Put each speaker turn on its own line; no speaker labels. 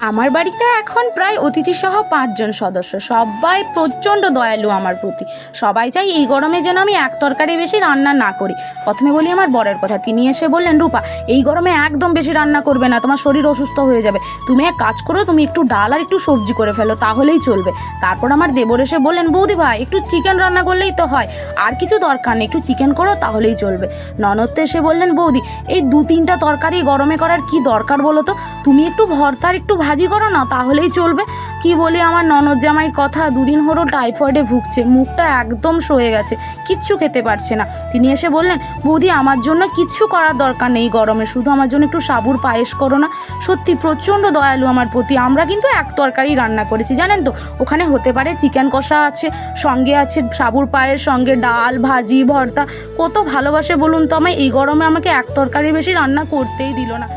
আমার বাড়িতে এখন প্রায় অতিথিসহ ৫ জন সদস্য। সবাই প্রচণ্ড দয়ালু আমার প্রতি। সবাই চাই এই গরমে যেন আমি এক তরকারি বেশি রান্না না করি। প্রথমে বলি আমার বরের কথা। তিনি এসে বললেন, রূপা, এই গরমে একদম বেশি রান্না করবে না, তোমার শরীর অসুস্থ হয়ে যাবে। তুমি এক কাজ করো, তুমি একটু ডাল আর একটু সবজি করে ফেলো, তাহলেই চলবে। তারপর আমার দেবর এসে বললেন, বৌদি ভাই, একটু চিকেন রান্না করলেই তো হয়, আর কিছু দরকার নেই, একটু চিকেন করো তাহলেই চলবে। ননদ তো এসে বললেন, বৌদি, এই ২-৩টা তরকারি গরমে করার কি দরকার বলো তো, তুমি একটু ভর্তার একটু ভাজি করো না, তাহলেই চলবে। কি বলি আমার ননদ জামাইয়ের কথা, ২ দিন হলো টাইফয়েডে ভুগছে, মুখটা একদম সয়ে গেছে, কিচ্ছু খেতে পারছে না। তিনি এসে বললেন, বৌদি, আমার জন্য কিচ্ছু করার দরকার নেই গরমে, শুধু আমার জন্য একটু সাবুর পায়েস করো না। সত্যি প্রচণ্ড দয়ালু আমার প্রতি। আমরা কিন্তু এক তরকারি রান্না করেছি, জানেন তো। ওখানে হতে পারে চিকেন কষা আছে, সঙ্গে আছে সাবুর পায়েস, সঙ্গে ডাল, ভাজি, ভর্তা। কত ভালোবাসে বলুন তো আমায়। এই গরমে আমাকে এক তরকারি বেশি রান্না করতেই দিল না।